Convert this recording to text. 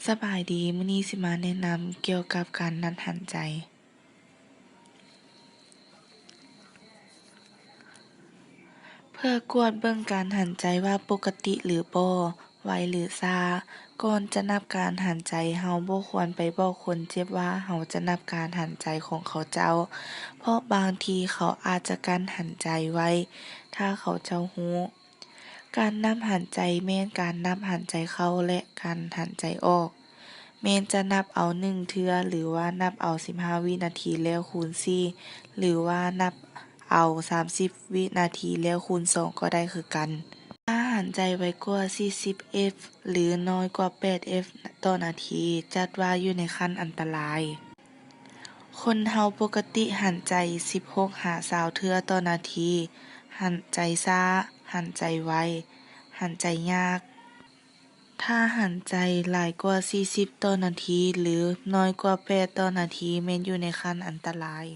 สบายดี มื้อนี้สิมาแนะนำเกี่ยวกับการนับหายใจ เพื่อกวดเบิ่งการหายใจว่าปกติหรือบ่ ไวหรือช้า ก่อนจะนับการหายใจเราบ่ควรไปบอกคนเจ็บว่าเราจะนับการหายใจของเขาเจ้า เพราะบางทีเขาอาจจะกั้นหายใจไว้ ถ้าเขาเจ้ารู้ การนับหายใจแม่นการนับหายใจเข้าและการหายใจออก แม้นจะนับเอา1เทื่อหรือว่านับเอา15วินาทีแล้วคูณ4หรือว่านับเอา30วินาทีแล้วคูณ2ก็ได้คือกัน ถ้าหายใจไวกว่า40 f หรือน้อยกว่า8 f ต่อนาทีจัดว่าอยู่ในขั้นอันตราย คนเราปกติหายใจ16 หา 20 เทื่อต่อนาทีหายใจช้าหายใจไวหายใจยาก ถ้าหายใจหลายกว่า40ต่อนาทีหรือน้อยกว่า8ต่อนาทีแม่นอยู่ในขั้นอันตราย